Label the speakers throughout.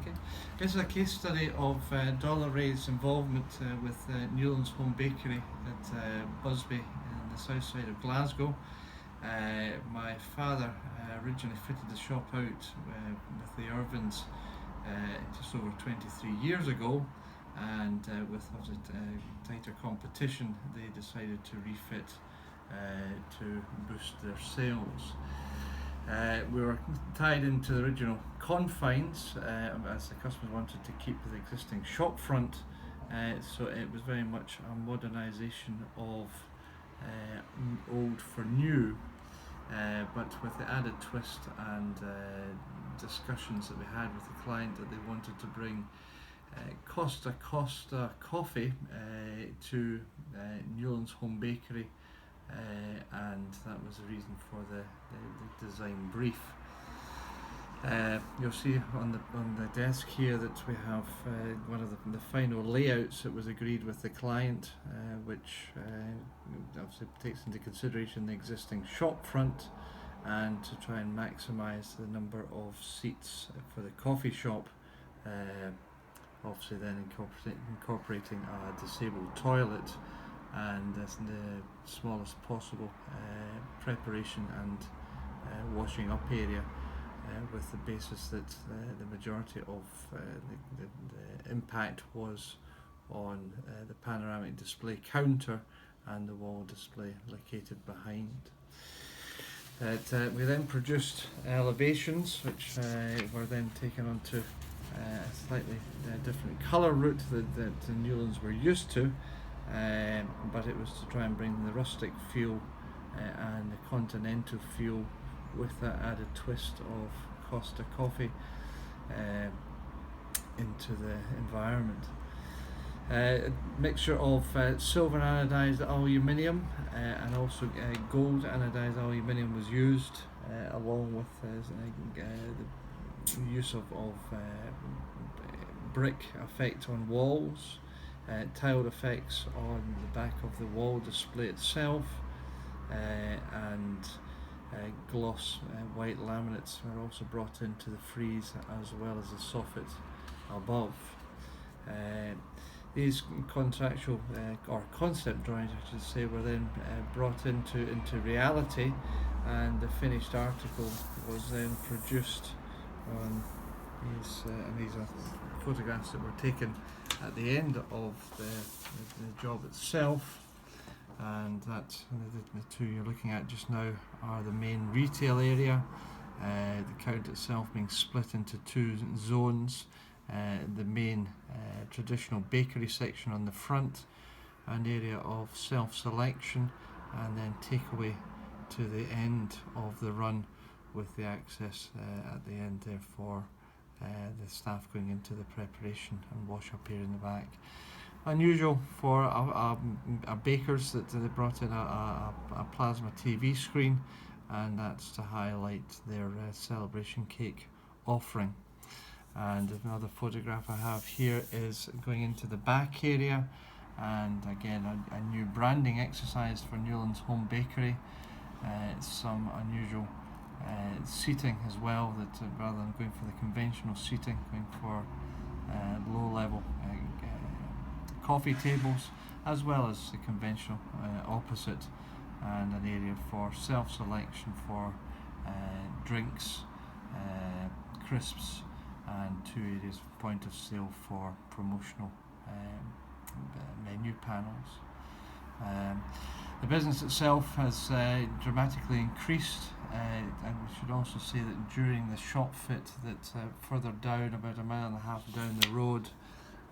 Speaker 1: Okay. This is a case study of Dollar Rae's involvement with Newlands Home Bakery at Busby in the south side of Glasgow. My father originally fitted the shop out with the Irvins just over 23 years ago, and with tighter competition they decided to refit to boost their sales. We were tied into the original confines as the customers wanted to keep the existing shop front, so it was very much a modernisation of old for new, but with the added twist and discussions that we had with the client that they wanted to bring Costa coffee to Newlands Home Bakery. And that was the reason for the design brief. You'll see on the desk here that we have one of the final layouts that was agreed with the client, which obviously takes into consideration the existing shop front and to try and maximise the number of seats for the coffee shop. Obviously then incorporating a disabled toilet and the smallest possible preparation and washing up area, with the basis that the majority of the impact was on the panoramic display counter and the wall display located behind. We then produced elevations which were then taken onto a slightly different colour route that the Newlands were used to. But it was to try and bring the rustic feel and the continental feel with that added twist of Costa coffee into the environment. A mixture of silver anodised aluminium and also gold anodised aluminium was used, along with the use of brick effect on walls. Tiled effects on the back of the wall display itself, and gloss white laminates were also brought into the frieze as well as the soffit above. These contractual or concept drawings, I should say, were then brought into reality, and the finished article was then produced on these, and these are photographs that were taken at the end of the job itself. And that the two you're looking at just now are the main retail area, the count itself being split into two zones, the main traditional bakery section on the front, an area of self-selection, and then takeaway to the end of the run, with the access at the end there for the staff going into the preparation and wash up here in the back. Unusual for a bakers that they brought in a plasma TV screen, and that's to highlight their celebration cake offering. And another photograph I have here is going into the back area, and again a new branding exercise for Newlands Home Bakery. Some unusual seating as well, that rather than going for the conventional seating, going for low level coffee tables, as well as the conventional opposite, and an area for self-selection for drinks, crisps, and two areas point of sale for promotional menu panels. The business itself has dramatically increased, and we should also say that during the shop fit that further down, about a mile and a half down the road,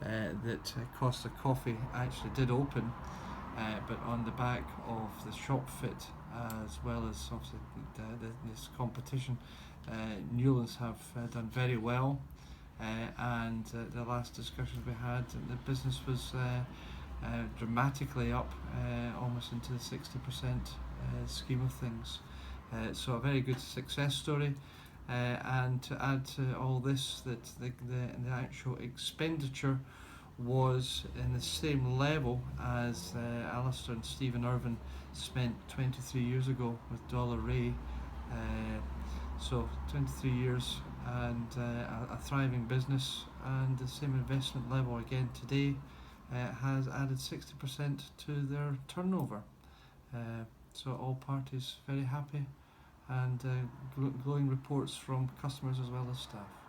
Speaker 1: that Costa Coffee actually did open, but on the back of the shop fit, as well as obviously this competition, Newlands have done very well, and the last discussions we had, the business was dramatically up, almost into the 60% scheme of things. So a very good success story. And to add to all this, that the actual expenditure was in the same level as Alistair and Stephen Irvin spent 23 years ago with Dollar Rae. So 23 years and a thriving business, and the same investment level again today has added 60% to their turnover. So all parties very happy, and glowing reports from customers as well as staff.